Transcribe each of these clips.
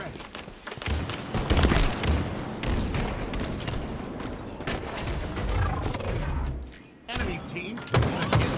ready. Enemy team took the hill.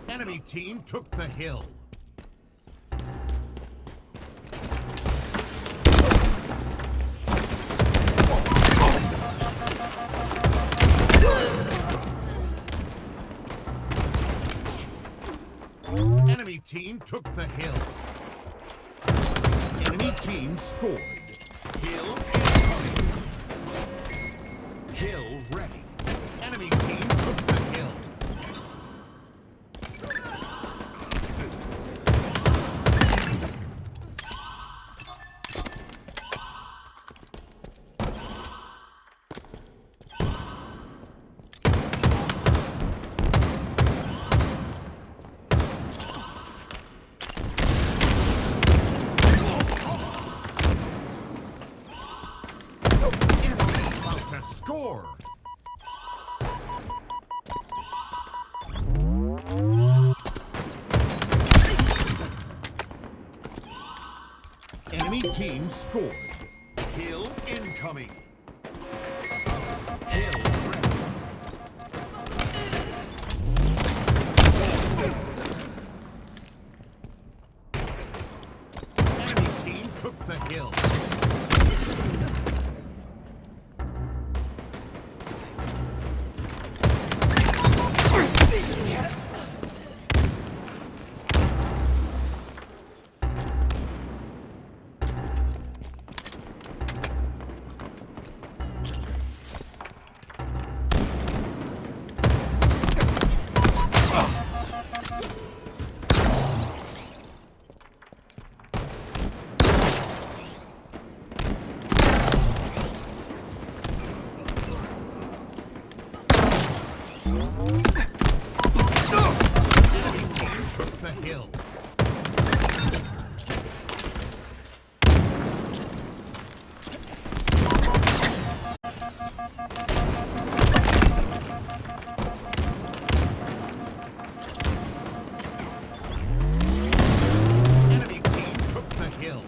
Enemy team took the hill. Enemy team took the hill. Enemy team scored. Hill incoming. Hill ready. Enemy team took the hill. Score! Enemy team scored. Hill incoming. Hill ready. Enemy team took the hill. Hill. Enemy team took the hill.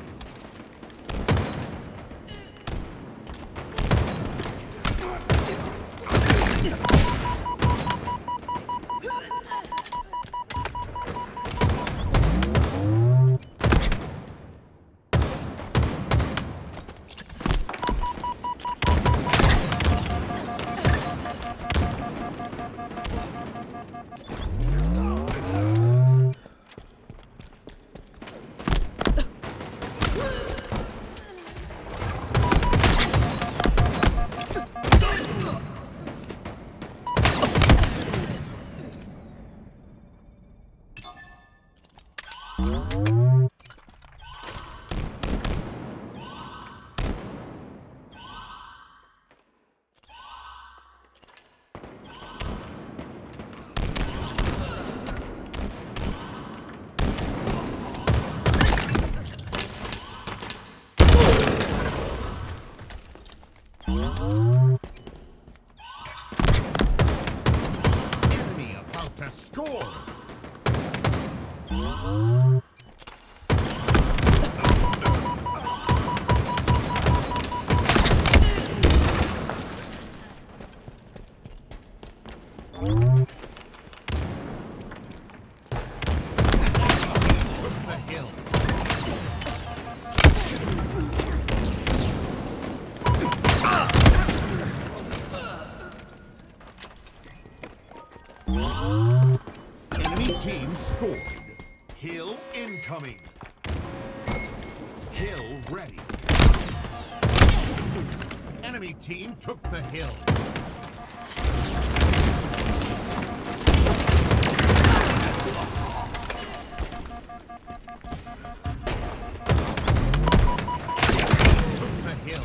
Enemy about to score. Took the hill. team scored. Hill incoming. Hill ready. Enemy team took the hill. Took the hill.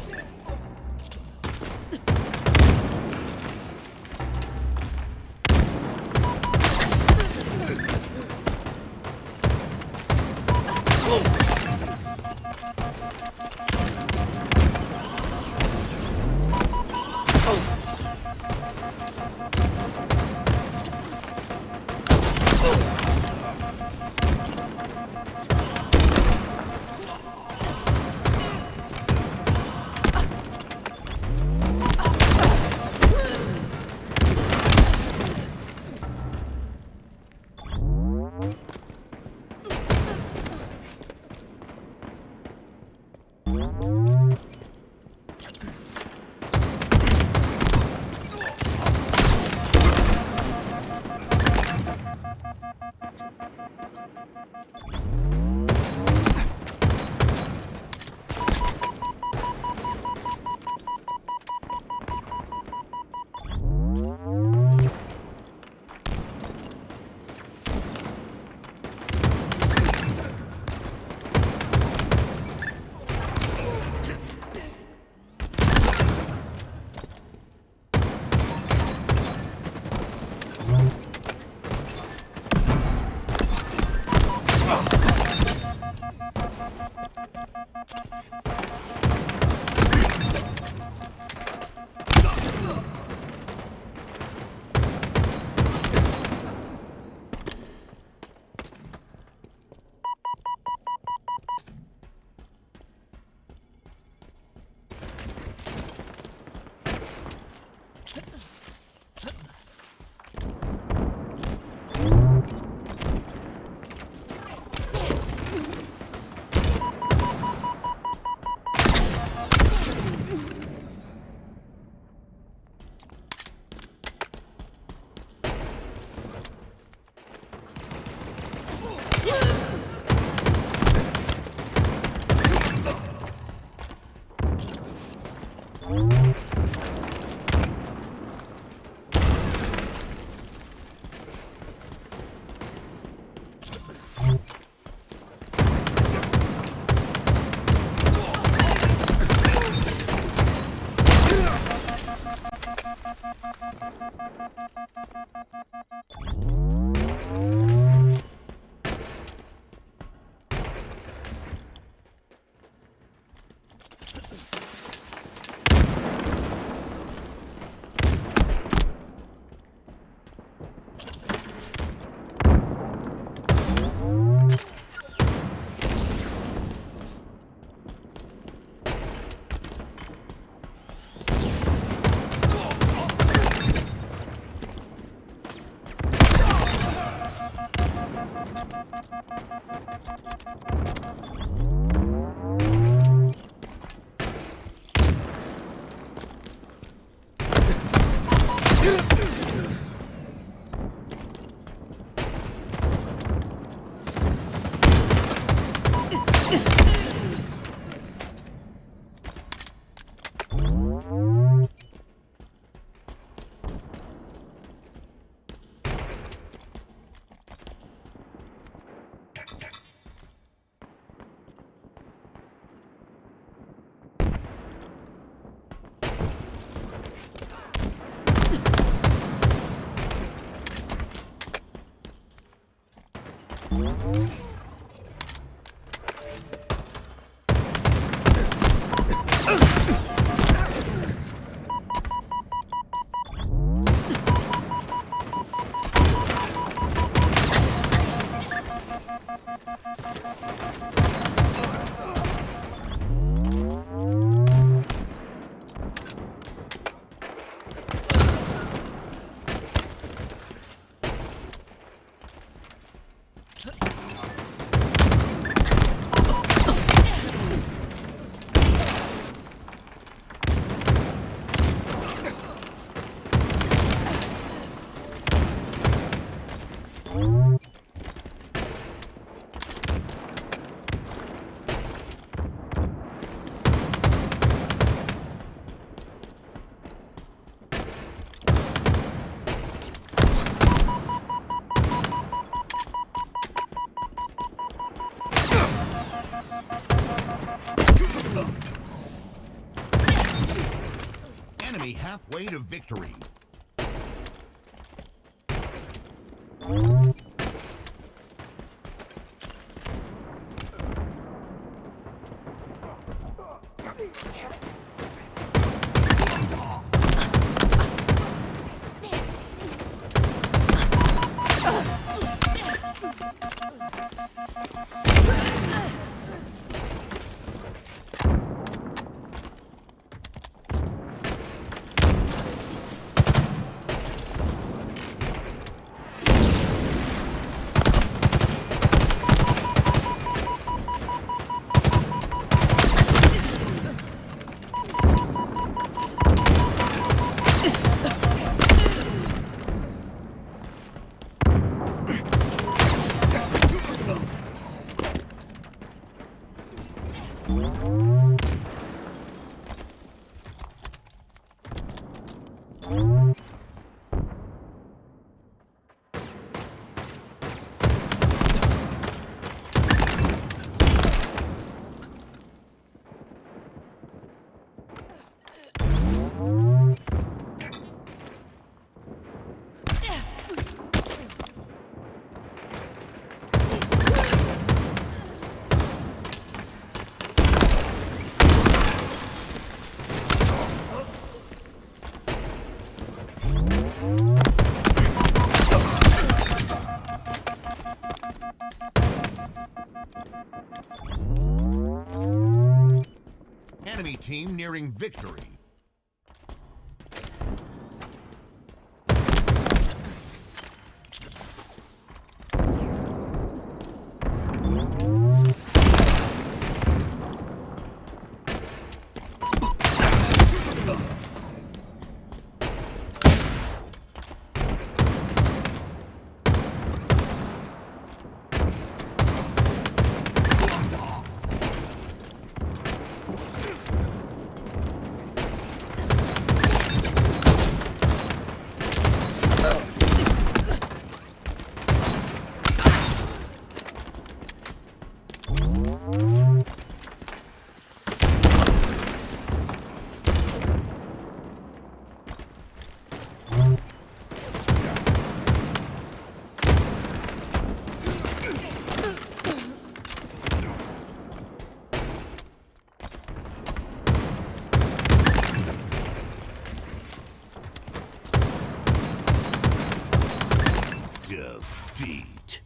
halfway to victory. Enemy team nearing victory. Defeat.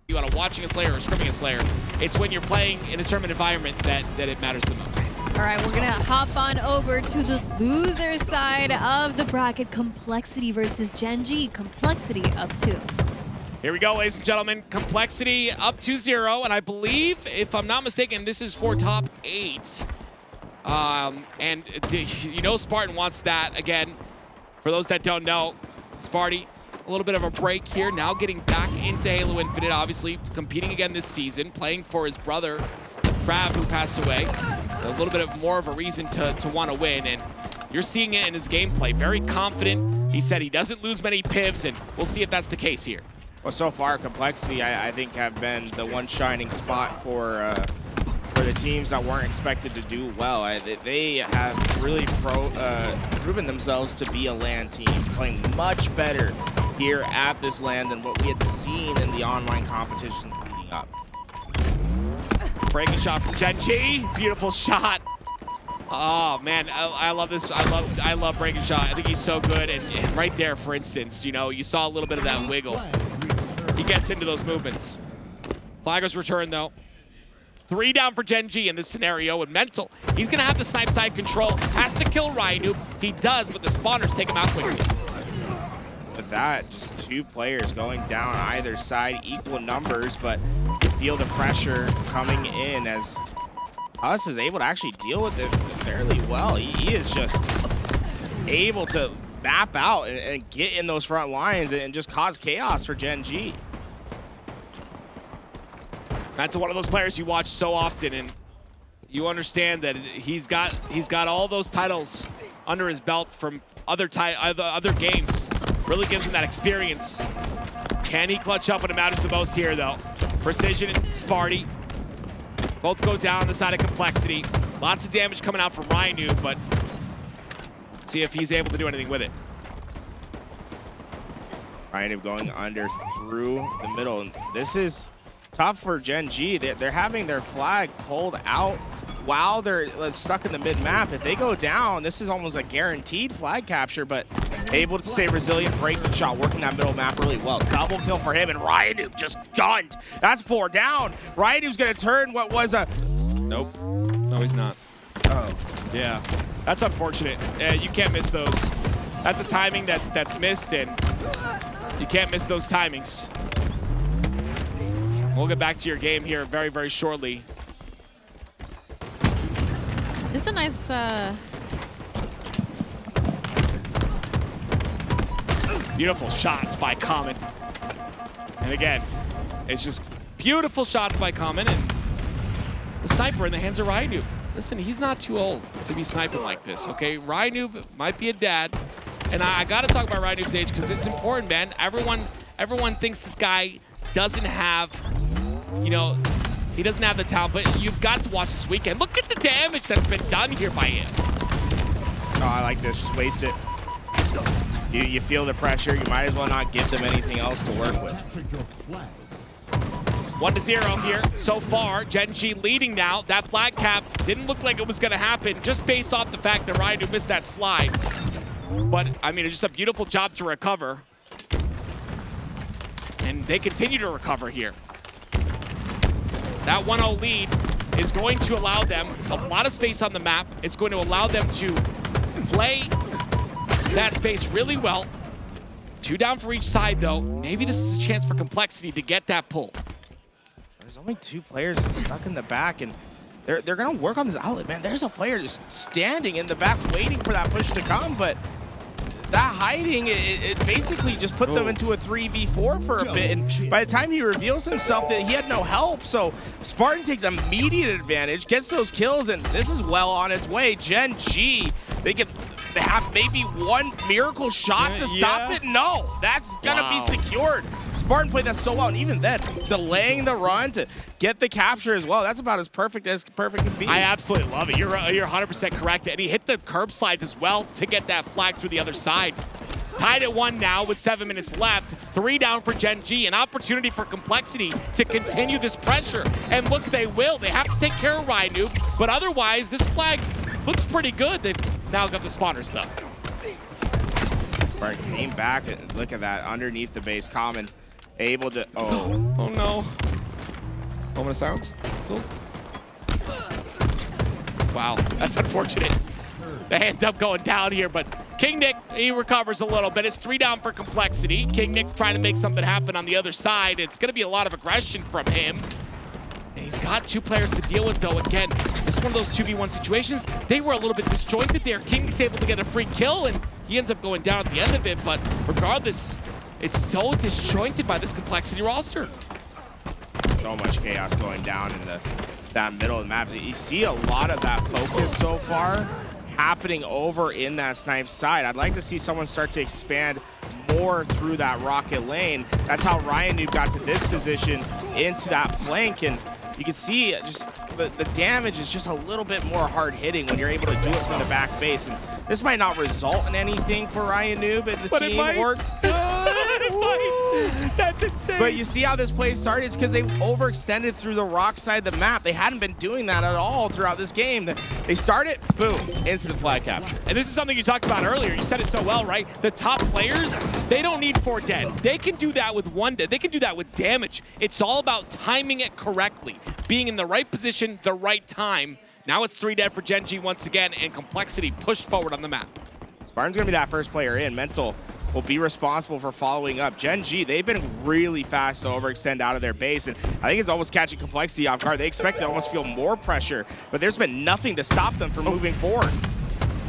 You want to watching a Slayer or scrimming a Slayer, it's when you're playing in a tournament environment that it matters the most. All right, we're gonna hop on over to the loser side of the bracket. Complexity versus Gen.G. Complexity up 2. Here we go, ladies and gentlemen. Complexity up 2-0, and I believe, if I'm not mistaken, this is for top 8. And you know Spartan wants that again. For those that don't know, Sparty, a little bit of a break here, now getting back into Halo Infinite, obviously competing again this season, playing for his brother, Trav, who passed away. A little bit of more of a reason to want to win, and you're seeing it in his gameplay. Very confident. He said he doesn't lose many pivs, and we'll see if that's the case here. Well, so far, Complexity, I think, have been the one shining spot for the teams that weren't expected to do well. They have really proven themselves to be a LAN team, playing much better here at this LAN than what we had seen in the online competitions leading up. Breakingshot from Gen.G. Beautiful shot. Oh man, I love this. I love Breakingshot. I think he's so good. And right there, for instance, you know, you saw a little bit of that wiggle. He gets into those movements. Flagger's return though. 3 down for Gen.G in this scenario with Mental. He's gonna have the snipe side control. Has to kill RyaNoob. He does, but the spawners take him out quickly. With that, just 2 players going down either side, equal numbers, but you feel the pressure coming in as Huss is able to actually deal with it fairly well. He is just able to map out and get in those front lines and just cause chaos for Gen.G. That's one of those players you watch so often, and you understand that he's got all those titles under his belt from other games. Really gives him that experience. Can he clutch up when it matters the most here, though? Precision and Sparty both go down on the side of Complexity. Lots of damage coming out from RyaNoob, but See if he's able to do anything with it. RyaNoob going under through the middle. And this is tough for Gen.G. They're having their flag pulled out while they're stuck in the mid-map. If they go down, this is almost a guaranteed flag capture, but able to stay resilient. Breakingshot working that middle map really well. Double kill for him, and RyaNoob just gunned. That's 4 down. RyaNoob's going to turn what was a... Nope. No, he's not. Oh. Yeah. That's unfortunate. You can't miss those. That's a timing that's missed, and you can't miss those timings. We'll get back to your game here very, very shortly. This is a nice Beautiful shots by Common. And again, it's just beautiful shots by Common, and the sniper in the hands of RyaNoob. Listen, he's not too old to be sniping like this, okay? RyaNoob might be a dad, and I gotta talk about RyaNoob's age because it's important, man. Everyone thinks this guy doesn't have, you know, he doesn't have the talent, but you've got to watch this weekend. Look at the damage that's been done here by him. Oh, I like this. Just waste it. You feel the pressure. You might as well not give them anything else to work with. 1-0 here so far. Gen.G leading now. That flag cap didn't look like it was going to happen just based off the fact that RyaNoob missed that slide. But, I mean, it's just a beautiful job to recover. And they continue to recover here. That 1-0 lead is going to allow them a lot of space on the map. It's going to allow them to play that space really well. 2 down for each side, though. Maybe this is a chance for Complexity to get that pull. There's only 2 players stuck in the back, and they're going to work on this outlet. Man, there's a player just standing in the back waiting for that push to come, but that hiding, it basically just put them into a 3v4 for a bit, and by the time he reveals himself, that he had no help, so Spartan takes immediate advantage, gets those kills, and this is well on its way. Gen.G, they can have maybe 1 miracle shot to stop it? No, that's gonna be secured. Spartan played that so well, and even then, delaying the run to get the capture as well. That's about as perfect can be. I absolutely love it. You're 100% correct, and he hit the curb slides as well to get that flag through the other side. Tied at 1 now with 7 minutes left. 3 down for Gen.G. An opportunity for Complexity to continue this pressure. And look, they will. They have to take care of RyaNoob, but otherwise, this flag looks pretty good. They've now got the spawners, though. Spartan came back, and look at that, underneath the base. Common able to, Oh no. Moment of silence, Tools. Wow, that's unfortunate. They end up going down here, but KingNick, he recovers a little bit. It's 3 down for Complexity. KingNick trying to make something happen on the other side. It's gonna be a lot of aggression from him. And he's got 2 players to deal with, though. Again, this is one of those 2v1 situations. They were a little bit disjointed there. KingNick's able to get a free kill, and he ends up going down at the end of it, but regardless, it's so disjointed by this Complexity roster. So much chaos going down in that middle of the map. You see a lot of that focus so far happening over in that snipe side. I'd like to see someone start to expand more through that rocket lane. That's how RyaNoob got to this position into that flank, and you can see just the damage is just a little bit more hard hitting when you're able to do it from the back base. And this might not result in anything for RyaNoob and the team. Or That's insane. But you see how this play started? It's because they overextended through the rock side of the map. They hadn't been doing that at all throughout this game. They started, boom, instant flag capture. And this is something you talked about earlier. You said it so well, right? The top players, they don't need 4 dead. They can do that with 1 dead. They can do that with damage. It's all about timing it correctly, being in the right position, the right time. Now it's 3 dead for Gen.G once again, and Complexity pushed forward on the map. Spartan's going to be that first player in. Mental will be responsible for following up. Gen.G, they've been really fast to overextend out of their base, and I think it's almost catching Complexity off guard. They expect to almost feel more pressure, but there's been nothing to stop them from moving forward.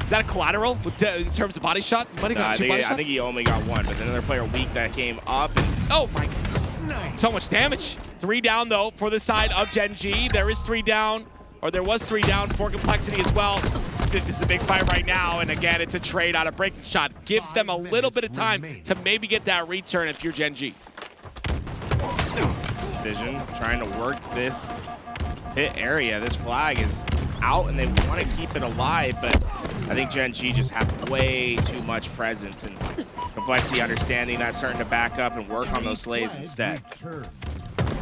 Is that a collateral in terms of body shot? Might have got 2 body shots? I think he only got 1, but then another player weak that came up. And oh my goodness. So much damage. 3 down, though, for the side of Gen.G. There is 3 down. Or there was 3 down for Complexity as well. This is a big fight right now, and again, it's a trade out of Breakingshot. Gives them a little bit of time to maybe get that return if you're Gen.G. Vision trying to work this hit area. This flag is out, and they want to keep it alive, but I think Gen.G just have way too much presence, and Complexity understanding that, starting to back up and work on those slays instead.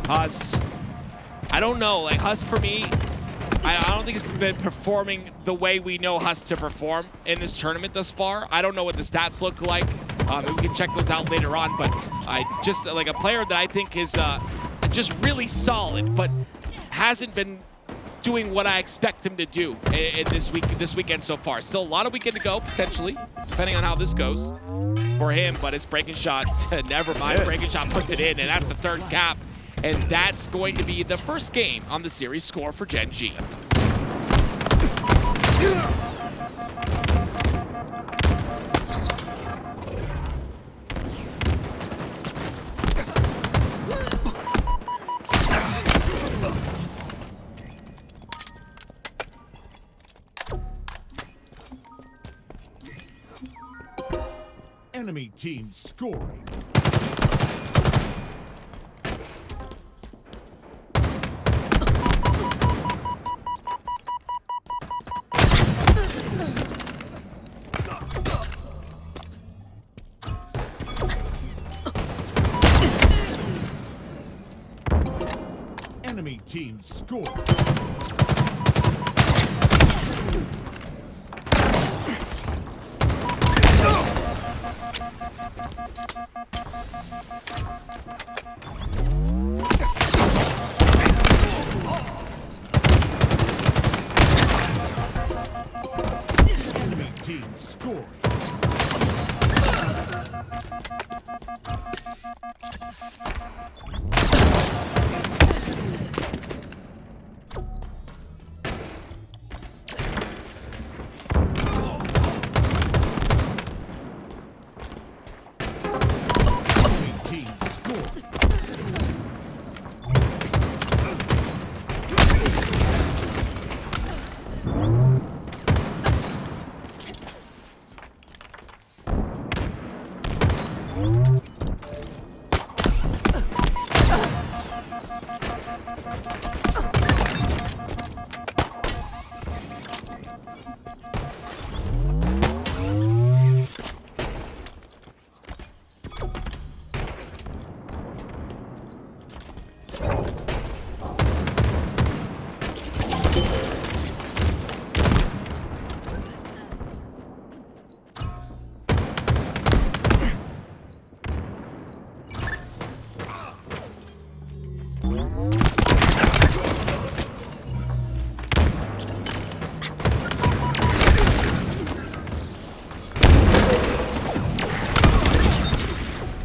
Huss, I don't know. Like, Huss, for me, I don't think he's been performing the way we know Huss to perform in this tournament thus far. I don't know what the stats look like. Maybe we can check those out later on, but I just, like, a player that I think is just really solid, but hasn't been doing what I expect him to do in this weekend so far. Still a lot of weekend to go, potentially, depending on how this goes for him, but it's Breakingshot. Never mind, Breakingshot puts it in, and that's the third cap. And that's going to be the first game on the series score for Gen.G. Enemy team scoring. Enemy team scoring. Enemy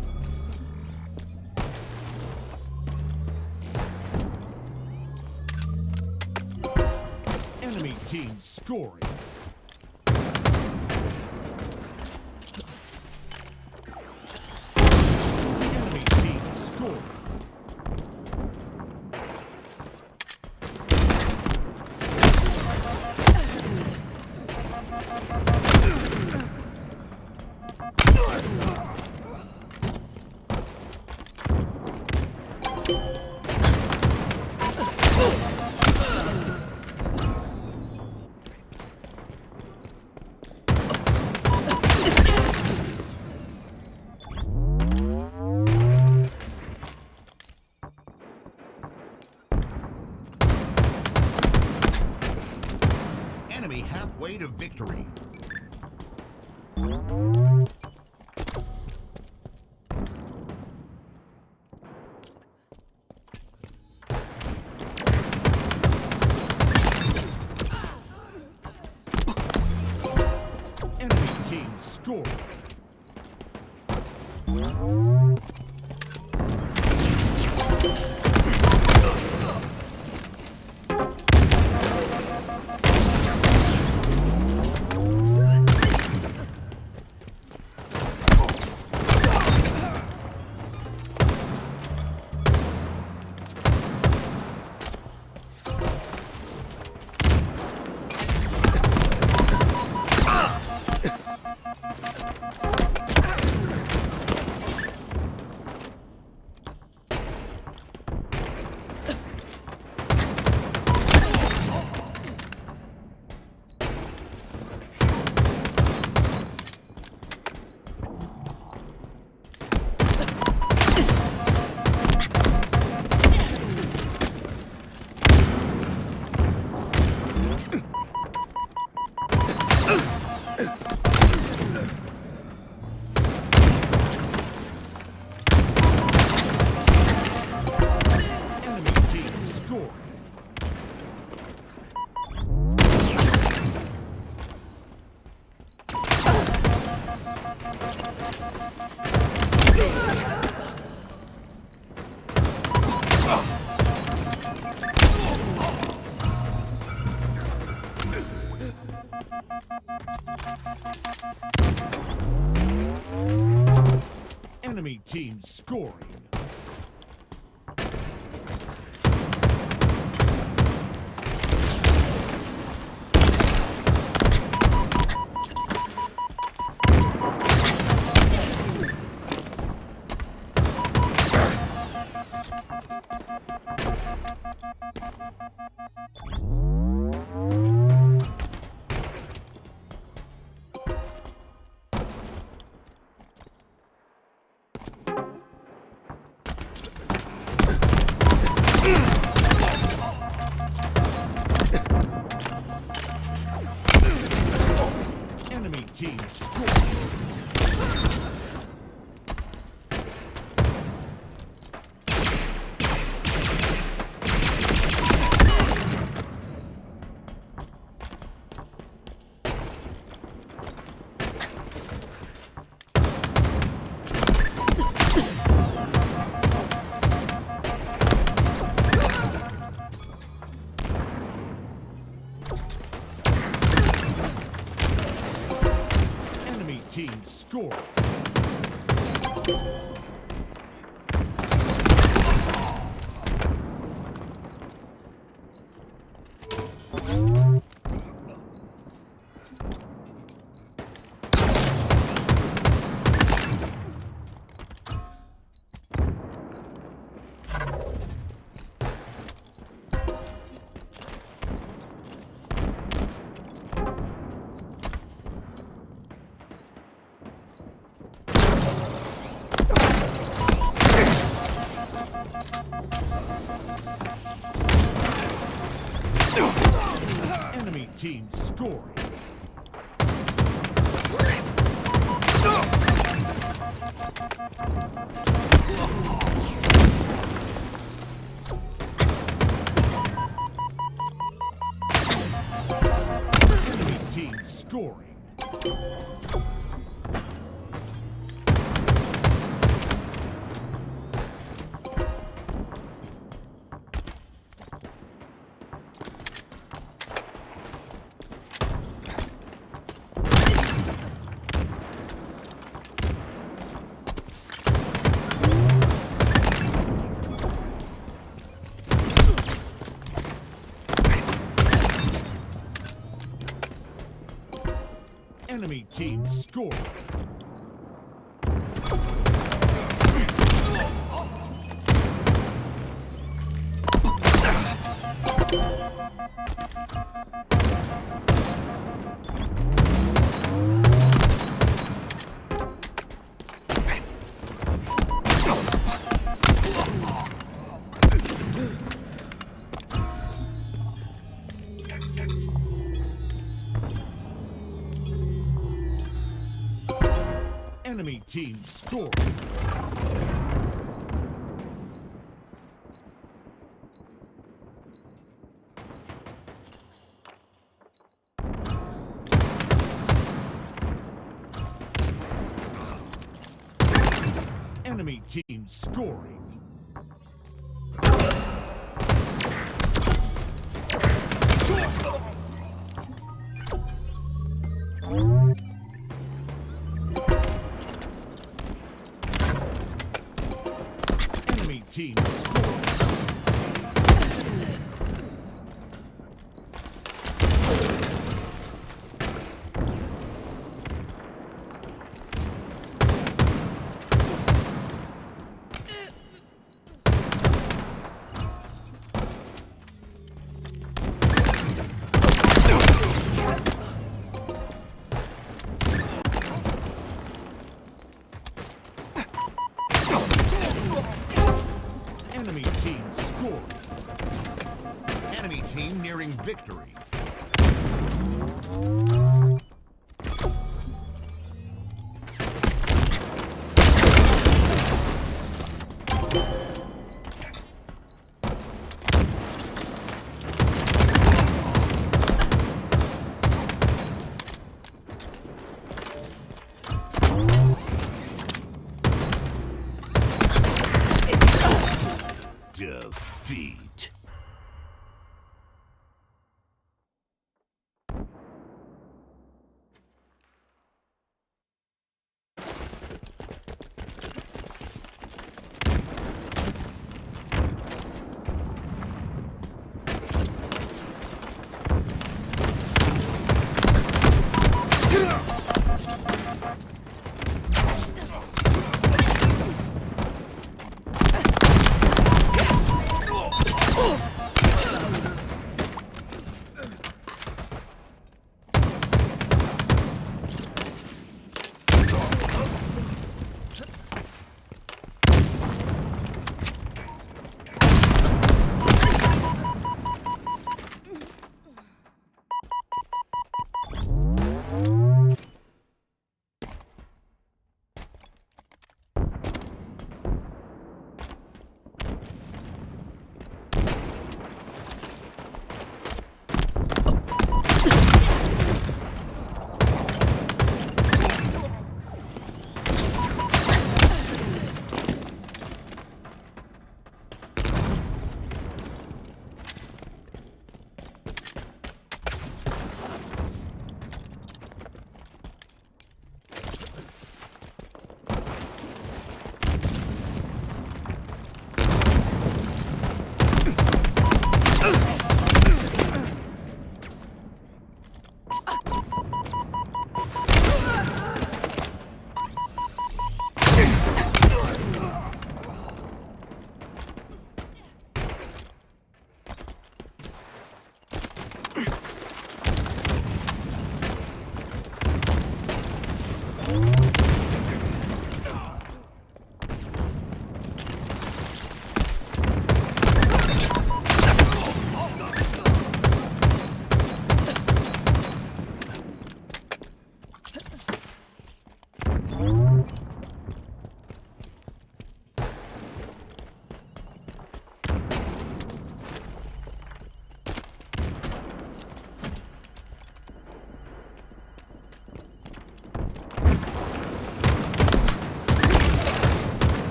team scoring. Enemy team scoring. Enemy team scoring. Enemy halfway to victory. Enemy team scoring. scoring. Enemy team scoring. Enemy team scoring. Enemy team scoring. Enemy team scoring. Enemy team scoring. Enemy team scoring. Enemy team scoring. Enemy team scoring. Enemy team scoring. Enemy team nearing victory. Defeat.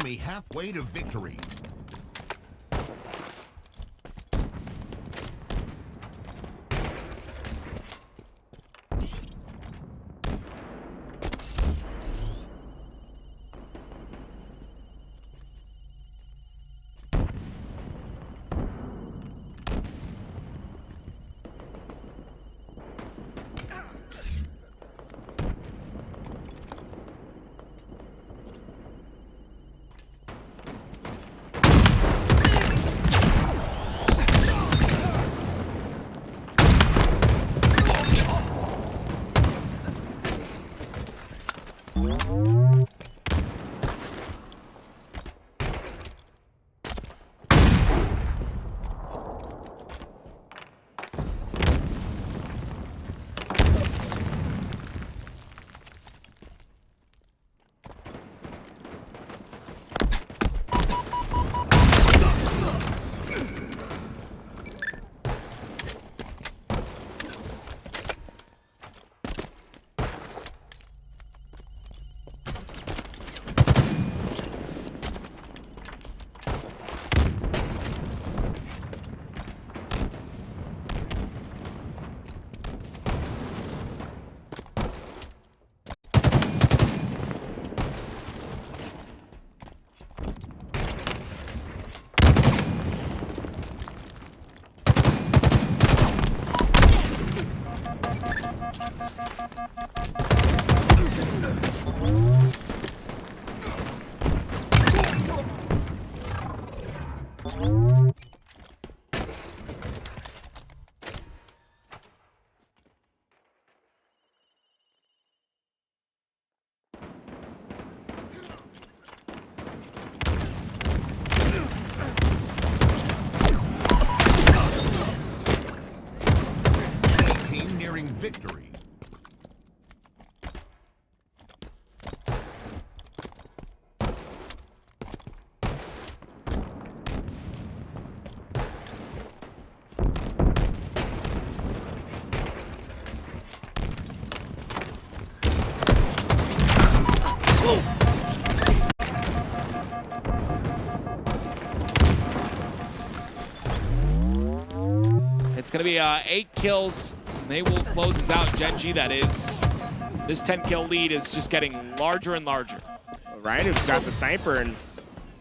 Enemy halfway to victory. It's going to be 8 kills. They will close this out. Gen.G, that is. This 10-kill lead is just getting larger and larger. RyaNoob's got the sniper, and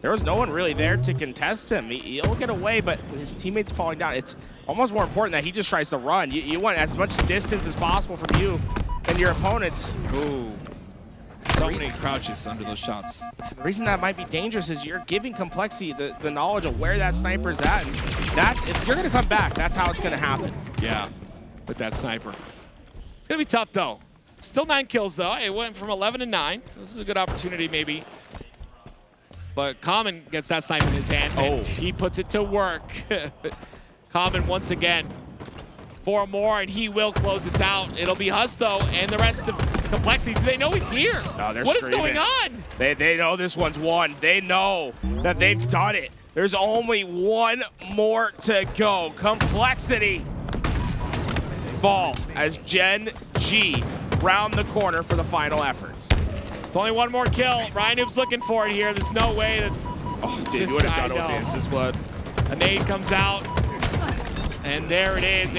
there was no one really there to contest him. He'll get away, but his teammates falling down. It's almost more important that he just tries to run. You want as much distance as possible from you and your opponents. Ooh. So many crouches under those shots. The reason that might be dangerous is you're giving Complexity the knowledge of where that sniper's at. And that's, if you're going to come back, that's how it's going to happen. Yeah, with that sniper. It's going to be tough, though. Still 9 kills, though. It went from 11 to 9. This is a good opportunity, maybe. But Common gets that sniper in his hands, and he puts it to work. Common, once again, 4 more, and he will close this out. It'll be Huss, though, and the rest of Complexity. Do they know he's here? No, they're What screaming. is going on? They know this one's won. They know that they've done it. There's only one more to go. Complexity fall as Gen.G round the corner for the final efforts. It's only 1 more kill. RyaNoob's looking for it here. There's no way that Oh, dude, you would have done it with the instant blood. a nade comes out, and there it is.